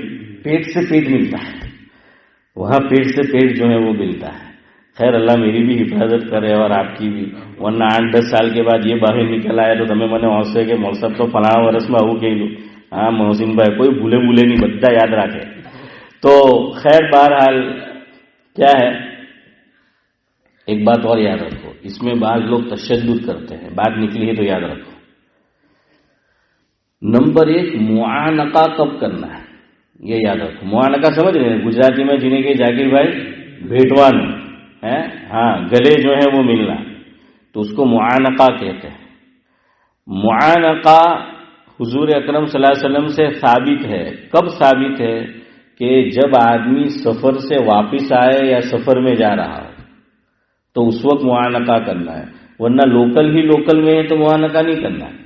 [SPEAKER 1] پیٹ سے پیٹ ملتا ہے، وہاں پیٹ سے پیٹ جو ہے وہ ملتا ہے. خیر اللہ میری بھی حفاظت کرے اور آپ کی بھی، ورنہ 8-10 سال کے بعد یہ باہر نکل آیا تو تمہیں میں نے ہوسے کہ موسم تو فلاں ورس میں آؤ کہ ہاں محسن بھائی کوئی بھولے نہیں، بدہ یاد رکھے. تو خیر بہرحال کیا ہے، ایک بات اور یاد رکھو، اس میں بعض لوگ تشدد کرتے ہیں، بات نکلی ہے تو یاد رکھو. نمبر 1 معانقہ کب کرنا ہے یہ یاد رکھو. معانقہ سمجھ رہے ہیں گجراتی میں جنہیں کہ جاکر بھائی بھیٹوان ہے، ہاں گلے جو ہے وہ ملنا، تو اس کو معانقہ کہتے ہیں. معانقہ حضور اکرم صلی اللہ علیہ وسلم سے ثابت ہے. کب ثابت ہے؟ کہ جب آدمی سفر سے واپس آئے یا سفر میں جا رہا ہو تو اس وقت معانقہ کرنا ہے، ورنہ لوکل میں ہے تو معانقہ نہیں کرنا ہے.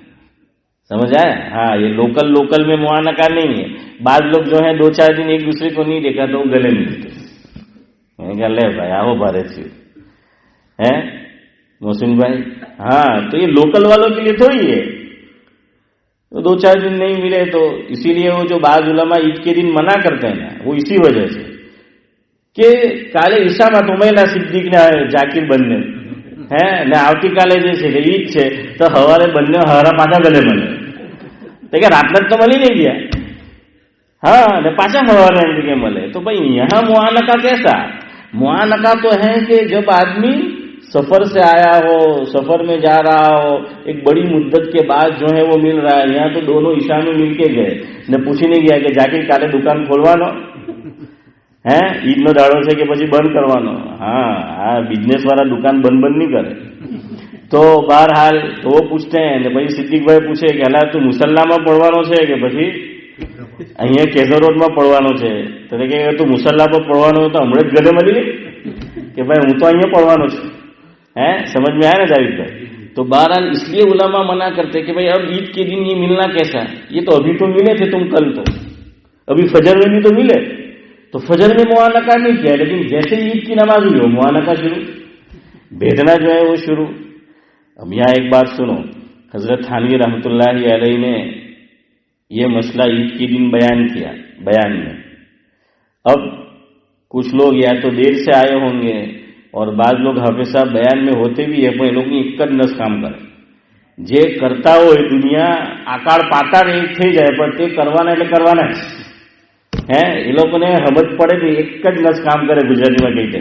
[SPEAKER 1] سمجھ آئے؟ ہاں یہ لوکل میں معانقہ نہیں ہے. بعض لوگ جو ہیں 2-4 دن ایک دوسرے کو نہیں دیکھا تو وہ گلے ملتے. میں کہا لے بھائی آؤ بارے سے ہے محسن بھائی. ہاں تو یہ لوکل والوں کے لیے تھوڑی ہے، 2-4 دن نہیں ملے تو اسی لیے وہ جو بعض علماء عید کے دن منع کرتے ہیں نا، وہ اسی وجہ سے کہ کالے عیسا میں تمہیں نہ صدیق نہ جاکر بننے ہیں نہ آوتی کالے جیسے کہ عید سے تو ہمارے بننے ہمارا پاچا گلے بنے دیکھیں رات میں تو ملی نہیں گیا، ہاں نہ پاچا ہمارے ملے. تو بھائی یہاں معانقہ کیسا؟ معانقہ تو ہے کہ جب آدمی سفر سے آیا ہو، سفر میں جا رہا ہو، ایک بڑی مدت کے بعد جو ہے وہ مل رہا ہے. یہاں تو دونوں عشاء میں مل کے گئے، نہ پوچھی نہیں گیا کہ جا کے کالے دکان کھولوانو ہے عید نو داڑو سے کہ پچی بند کروانو. ہاں بزنس والا دکان بند نہیں کرے. تو بہرحال تو وہ پوچھتے ہیں کہ بھائی صدیق بھائی پوچھے کہ اللہ تو مسلح میں پڑھوانو છે કે પછી અહીંયા કેસર રોડમાં પડવાનો છે? તો કે તું મુસલ્લા પર પડવાનો તો હમણાં જ ગલે મળી ગઈ کہ بھائی ہوں تو અહીંયા پڑھوانو છે. سمجھ میں آیا نا جاوید بھائی؟ تو بہرحال اس لیے علماء منع کرتے کہ بھائی اب عید کے دن یہ ملنا کیسا ہے؟ یہ تو ابھی تو ملے تھے تم کل، تو ابھی فجر میں بھی تو ملے، تو فجر میں معانقہ نہیں کیا، لیکن جیسے عید کی نماز ہوئی ہو معانقہ شروع، بھیجنا جو ہے وہ شروع. اب یہاں ایک بات سنو، حضرت تھانوی رحمۃ اللہ علیہ نے یہ مسئلہ عید کے دن بیان کیا بیان میں. اب کچھ لوگ یا تو دیر سے آئے ہوں گے اور بعض لوگ حافظ صاحب بیان میں ہوتے بھی ہے પણ એ લોકોની એક જ નસ કામ કરે. જે કરતા હોય દુનિયા આકાર પાતાળ એક થઈ જાય પણ તે કરવાના એટલે કરવાના જ એ લોકોને સમજ પડે કે એક જ નસ કામ કરે ગુજરાતીમાં કહીતે.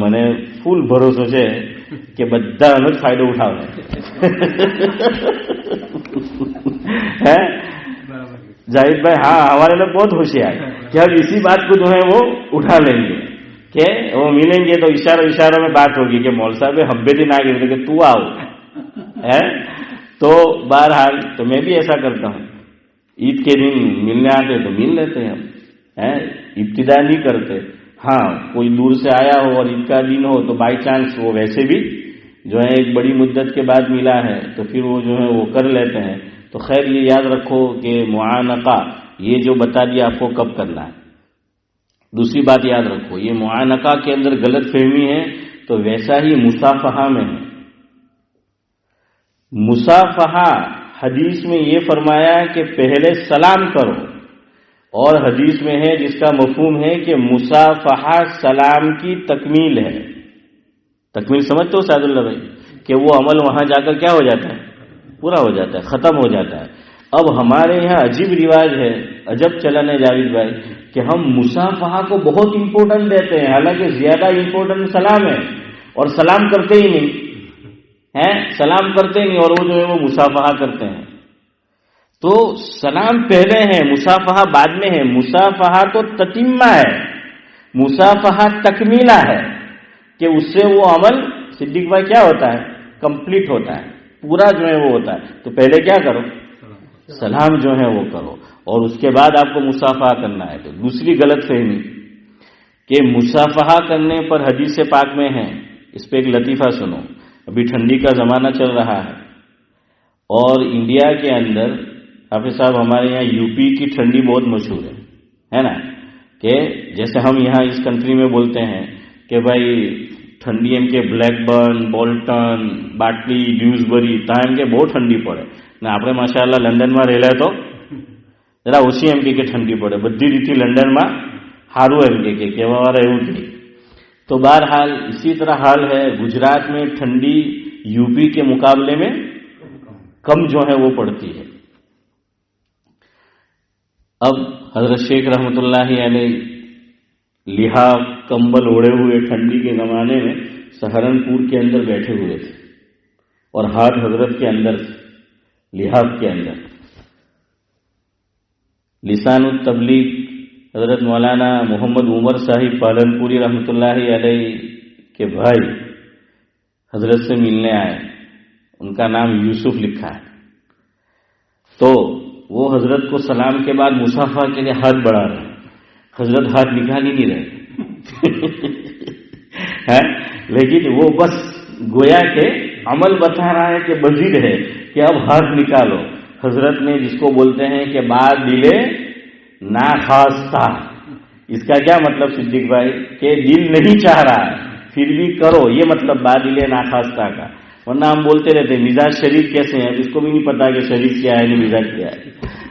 [SPEAKER 1] મને ફૂલ ભરોસો છે કે બધાનો જ ફાયદો ઉઠાવે. جاہد بھائی ہاں ہمارے لوگ بہت ہوشیار کہ اب اسی بات کو جو ہے وہ اٹھا لیں گے کہ وہ ملیں گے تو اشاروں میں بات ہوگی کہ مول صاحب ہم بھی دن آگے کہ تو آؤ ہے. تو بہرحال تو میں بھی ایسا کرتا ہوں، عید کے دن ملنے آتے تو مل لیتے ہیں ہم، ابتدا نہیں کرتے. ہاں کوئی دور سے آیا ہو اور عید کا دن ہو تو بائی چانس وہ ویسے بھی جو ہے ایک بڑی مدت کے بعد ملا ہے تو پھر وہ جو ہے وہ کر لیتے ہیں. تو خیر یہ یاد رکھو کہ معانقہ یہ جو بتا دیا آپ کو کب کرنا ہے. دوسری بات یاد رکھو یہ معانقہ کے اندر غلط فہمی ہے تو ویسا ہی مصافحہ میں ہے. مصافحہ حدیث میں یہ فرمایا کہ پہلے سلام کرو، اور حدیث میں ہے جس کا مفہوم ہے کہ مصافحہ سلام کی تکمیل ہے. تکمیل سمجھتے ہو سعد اللہ بھائی کہ وہ عمل وہاں جا کر کیا ہو جاتا ہے، پورا ہو جاتا ہے، ختم ہو جاتا ہے. اب ہمارے یہاں عجیب رواج ہے، عجب چلن ہے جاوید بھائی کہ ہم مصافحہ کو بہت امپورٹنٹ دیتے ہیں، حالانکہ زیادہ امپورٹنٹ سلام ہے، اور سلام کرتے ہی نہیں ہیں، سلام کرتے نہیں اور وہ جو ہے وہ مصافحہ کرتے ہیں. تو سلام پہلے ہے، مصافحہ بعد میں ہے. مصافحہ تو تتمہ ہے، مصافحہ تکمیلہ ہے کہ اس سے وہ عمل صدیق بھائی کیا ہوتا ہے، کمپلیٹ ہوتا ہے، پورا جو ہے وہ ہوتا ہے. تو پہلے کیا کرو، سلام جو ہے وہ کرو اور اس کے بعد آپ کو مصافحہ کرنا ہے. تو دوسری غلط فہمی کہ مصافحہ کرنے پر حدیث پاک میں ہے. اس پہ ایک لطیفہ سنو. ابھی ٹھنڈی کا زمانہ چل رہا ہے اور انڈیا کے اندر حافظ صاحب ہمارے یہاں یو پی کی ٹھنڈی بہت مشہور ہے نا، کہ جیسے ہم یہاں اس کنٹری میں بولتے ہیں کہ بھائی ٹھنڈی ایم کے بلیک برن بولٹن باٹلی ڈیوزبری تا એમ કે બહુ ઠંડી પડે ને આપણે માશાઅલ્લાહ લંડનમાં રહેલા તો જરા ઓછી એમ કે ઠંડી પડે બધી રીતે લંડનમાં સારું એમ કે કહેવાવાળા એવું કે. تو بہرحال اسی طرح حال ہے گجرات میں ٹھنڈی یوپی کے مقابلے میں کم جو ہے وہ پڑتی ہے. اب حضرت شیخ رحمۃ اللہ علیہ لحاف کمبل اوڑے ہوئے ٹھنڈی کے زمانے میں سہارنپور کے اندر بیٹھے ہوئے تھے اور ہاتھ حضرت کے اندر لحاف کے اندر. لسان التبلیغ حضرت مولانا محمد عمر صاحب پالنپوری رحمۃ اللہ علیہ کے بھائی حضرت سے ملنے آئے. ان کا نام یوسف لکھا ہے. تو وہ حضرت کو سلام کے بعد مصافحہ کے لیے ہاتھ بڑھا رہے ہیں. حضرت ہاتھ نکال ہی نہیں رہے لیکن وہ بس گویا کہ عمل بتا رہا ہے کہ مزید ہے کہ اب ہاتھ نکالو. حضرت نے جس کو بولتے ہیں کہ بات دلے ناخواستہ، اس کا کیا مطلب صدیق بھائی کہ دل نہیں چاہ رہا ہے پھر بھی کرو، یہ مطلب بات دلے ناخواستہ کا. ورنہ ہم بولتے رہتے مزاج شریف کیسے ہیں، اس کو بھی نہیں پتا کہ شریف کیا ہے نہیں مزاج کیا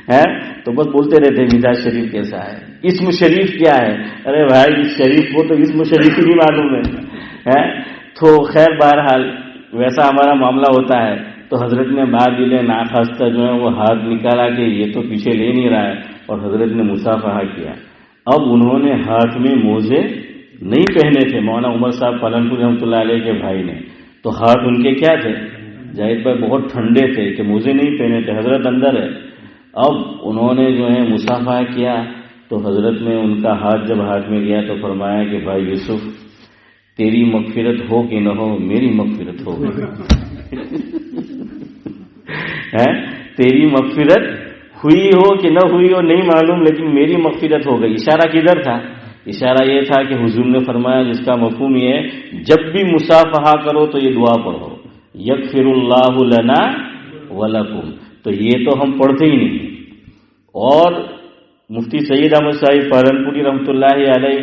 [SPEAKER 1] ہے تو بس بولتے رہتے مزاج شریف کیسا ہے، اسم شریف کیا ہے. ارے بھائی اس شریف کو تو اسم شریف ہی نہیں معلوم ہے. تو خیر بہرحال ویسا ہمارا معاملہ ہوتا ہے. تو حضرت نے بات دلے ناخواستہ جو ہے وہ ہاتھ نکالا کہ یہ تو پیچھے لے نہیں رہا ہے اور حضرت نے مصافحہ کیا. اب انہوں نے ہاتھ میں موزے نہیں پہنے تھے، مولانا عمر صاحب پالنپور رحمۃ اللہ علیہ کے بھائی نے. تو ہاتھ ان کے کیا تھے، جاہد بھائی بہت ٹھنڈے تھے کہ موزے نہیں پہنے تھے. حضرت اندر ہے. اب انہوں نے جو ہے مصافحہ کیا تو حضرت نے ان کا ہاتھ جب ہاتھ میں گیا تو فرمایا کہ بھائی یوسف تیری مغفرت ہو کہ نہ ہو میری مغفرت ہو گئی تیری مغفرت ہوئی ہو کہ نہ ہوئی ہو نہیں معلوم لیکن میری مغفرت ہو گئی. اشارہ کدھر تھا، اشارہ یہ تھا کہ حضور نے فرمایا جس کا مفہوم یہ ہے جب بھی مصافحہ کرو تو یہ دعا پڑھو یغفر اللہ لنا ولکم. تو یہ تو ہم پڑھتے ہی نہیں. اور مفتی سید احمد صاحب پالنپوری رحمۃ اللہ علیہ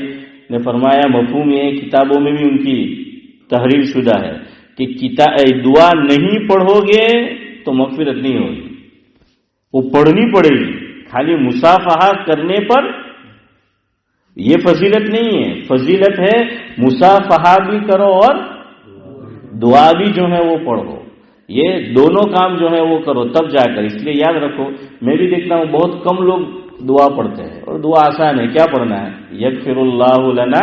[SPEAKER 1] نے فرمایا مفہوم یہ کتابوں میں بھی ان کی تحریر شدہ ہے کہ دعا نہیں پڑھو گے تو مغفرت نہیں ہوگی، وہ پڑھنی پڑے گی. خالی مصافحہ کرنے پر یہ فضیلت نہیں ہے، فضیلت ہے مصافحہ بھی کرو اور دعا بھی جو ہے وہ پڑھو. یہ دونوں کام جو ہے وہ کرو تب جا کر. اس لیے یاد رکھو میں بھی دیکھتا ہوں بہت کم لوگ دعا پڑھتے ہیں اور دعا آسان ہے. کیا پڑھنا ہے، یغفر اللہ لنا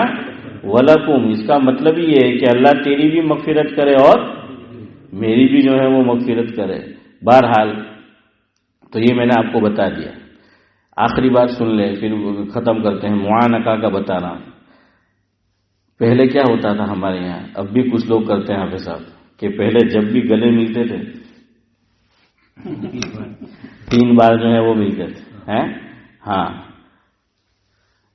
[SPEAKER 1] ولکم. اس کا مطلب یہ ہے کہ اللہ تیری بھی مغفرت کرے اور میری بھی جو ہے وہ مغفرت کرے. بہرحال تو یہ میں نے آپ کو بتا دیا. آخری بات سن لیں پھر ختم کرتے ہیں. معانقہ کا بتا رہا ہوں. پہلے کیا ہوتا تھا ہمارے یہاں، اب بھی کچھ لوگ کرتے ہیں حافظ صاحب، کہ پہلے جب بھی گلے ملتے تھے 3 بار جو ہے وہ ملتے تھے. ہاں،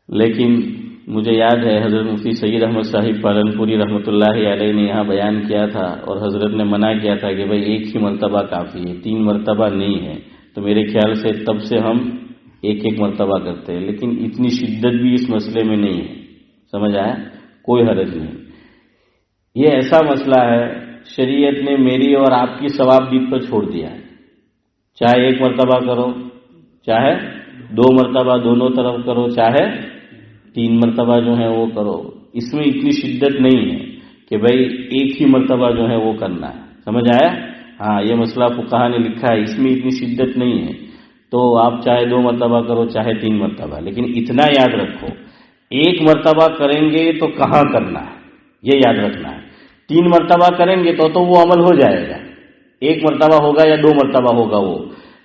[SPEAKER 1] لیکن مجھے یاد ہے حضرت مفتی سید احمد صاحب پالنپوری رحمۃ اللہ علیہ نے یہاں بیان کیا تھا اور حضرت نے منع کیا تھا کہ بھائی ایک ہی مرتبہ کافی ہے، 3 مرتبہ نہیں ہے. تو میرے خیال سے تب سے ہم ایک مرتبہ کرتے ہیں، لیکن اتنی شدت بھی اس مسئلے میں نہیں ہے. سمجھ آیا؟ کوئی حرج نہیں. یہ ایسا مسئلہ ہے شریعت نے میری اور آپ کی ثواب دید پر چھوڑ دیا ہے. چاہے 1 مرتبہ کرو، چاہے 2 مرتبہ دونوں طرف کرو، چاہے 3 مرتبہ جو ہے وہ کرو. اس میں اتنی شدت نہیں ہے کہ بھائی ایک ہی مرتبہ جو ہے وہ کرنا ہے. سمجھ آیا؟ ہاں، یہ مسئلہ فقہا نے لکھا ہے، اس میں اتنی شدت نہیں ہے. تو آپ چاہے 2 مرتبہ کرو، چاہے 3 مرتبہ، لیکن اتنا یاد رکھو 1 مرتبہ کریں گے تو کہاں کرنا ہے یہ یاد رکھنا ہے. 3 مرتبہ کریں گے تو وہ عمل ہو جائے گا. 1 مرتبہ ہوگا یا 2 مرتبہ ہوگا وہ،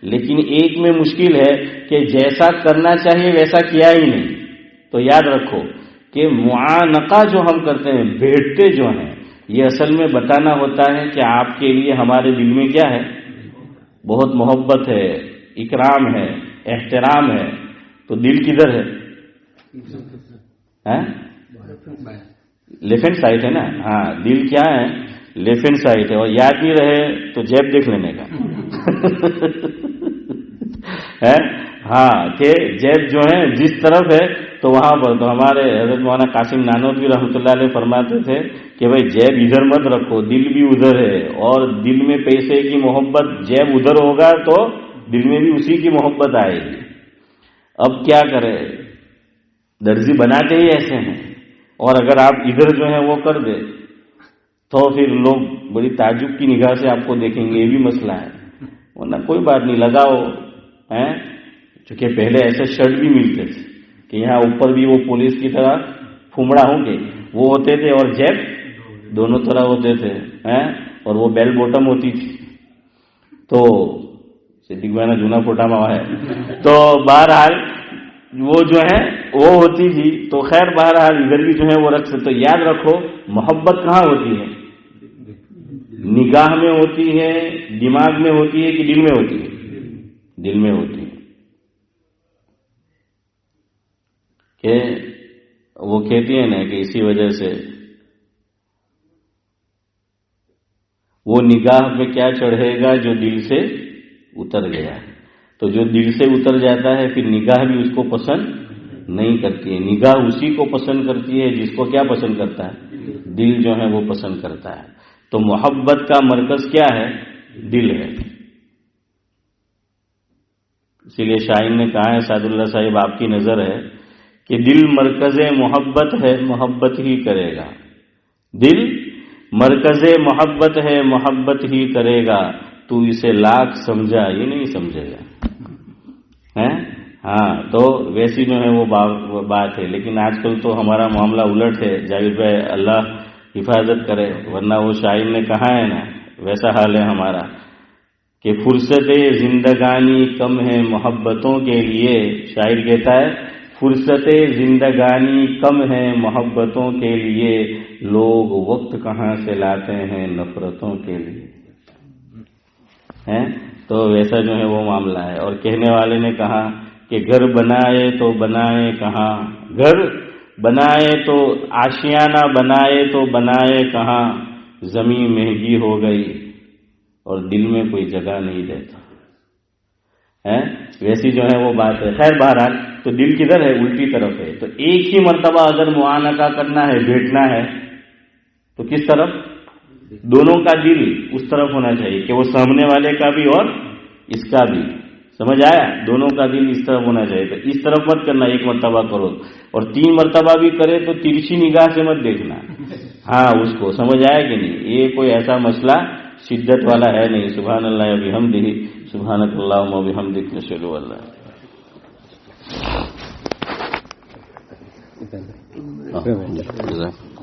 [SPEAKER 1] لیکن ایک میں مشکل ہے کہ جیسا کرنا چاہیے ویسا کیا ہی نہیں. تو یاد رکھو کہ معانقہ جو ہم کرتے ہیں، بیٹھتے جو ہیں، یہ اصل میں بتانا ہوتا ہے کہ آپ کے لیے ہمارے دل میں کیا ہے، بہت محبت ہے، اکرام ہے، احترام ہے. تو دل کدھر ہے؟ لیفٹ ہینڈ سائڈ ہے نا. ہاں، دل کیا ہے؟ لیفٹ ہینڈ سائڈ ہے. اور یاد نہیں رہے تو جیب دیکھ لینے کا ہاں، کہ جیب جو ہے جس طرف ہے تو وہاں پر. تو ہمارے حضرت مولانا قاسم نانوتوی رحمۃ اللہ علیہ فرماتے تھے کہ بھائی جیب ادھر مت رکھو، دل بھی ادھر ہے. اور دل میں پیسے کی محبت، جیب ادھر ہوگا تو دل میں بھی اسی کی محبت آئے گی. اب کیا کرے، درزی بناتے ہی ایسے ہیں. اور اگر آپ ادھر جو ہے وہ کر دے تو پھر لوگ بڑی تعجب کی نگاہ سے آپ کو دیکھیں گے. یہ بھی مسئلہ ہے. ورنہ کوئی بات نہیں، لگاؤ. چونکہ پہلے ایسے شرٹ بھی ملتے تھے کہ یہاں اوپر بھی وہ پولیس کی طرح پھومڑا ہوں گے وہ ہوتے تھے، اور جیب دونوں طرح ہوتے تھے. اور وہ بیل بوٹم ہوتی تھی. تو صدیق بھائی نے جونا پھوٹا موا ہے. تو بہرحال وہ جو ہے وہ ہوتی تھی. تو خیر بہرحال ادھر بھی جو ہے وہ رکھ سکتے. تو یاد رکھو محبت کہاں ہوتی ہے؟ نگاہ میں ہوتی ہے، دماغ میں ہوتی ہے کہ دل میں ہوتی ہے؟ دل میں ہوتی ہے. کہ وہ کہتی ہے نا کہ اسی وجہ سے وہ نگاہ میں کیا چڑھے گا جو دل سے اتر گیا. تو جو دل سے اتر جاتا ہے پھر نگاہ بھی اس کو پسند نہیں کرتی ہے. نگاہ اسی کو پسند کرتی ہے جس کو کیا پسند کرتا ہے؟ دل جو ہے وہ پسند کرتا ہے. تو محبت کا مرکز کیا ہے؟ دل ہے. اسی لیے شاعر نے کہا ہے، سعد اللہ صاحب آپ کی نظر ہے کہ دل مرکز محبت ہے، محبت ہی کرے گا. دل مرکز محبت ہے، محبت ہی کرے گا. تو اسے لاکھ سمجھا یہ نہیں سمجھے گا. ہاں، تو ویسی جو ہے وہ بات ہے. لیکن آج کل تو ہمارا معاملہ الٹ ہے. جاوید بھائی اللہ حفاظت کرے، ورنہ وہ شاعر نے کہا ہے نا ویسا حال ہے ہمارا کہ فرصت زندگانی کم ہے محبتوں کے لیے. شاعر کہتا ہے فرصت زندگانی کم ہے محبتوں کے لیے، لوگ وقت کہاں سے لاتے ہیں نفرتوں کے لیے. تو ویسا جو ہے وہ معاملہ ہے. اور کہنے والے نے کہا کہ گھر بنائے تو بنائے کہاں، گھر بنائے تو آشیانہ بنائے تو بنائے کہاں، زمین مہنگی ہو گئی اور دل میں کوئی جگہ نہیں دیتا. ویسی جو ہے وہ بات ہے. خیر بہرحال تو دل کدھر ہے؟ الٹی طرف ہے. تو ایک ہی مرتبہ اگر معانقہ کرنا ہے، بیٹھنا ہے، تو کس طرف؟ دونوں کا دل اس طرف ہونا چاہیے کہ وہ سامنے والے کا بھی اور اس کا بھی. سمجھ آیا؟ دونوں کا دل اس طرف ہونا چاہیے. تو اس طرف مت کرنا 1 مرتبہ کرو، اور 3 مرتبہ بھی کرے تو ترچھی نگاہ سے مت دیکھنا. ہاں، اس کو سمجھ آیا کہ نہیں؟ یہ کوئی ایسا مسئلہ شدت والا ہے نہیں. سبحان اللہ و بحمدہ، سبحانک اللہم و بحمدک، نشہد ان لا الہ الا انت.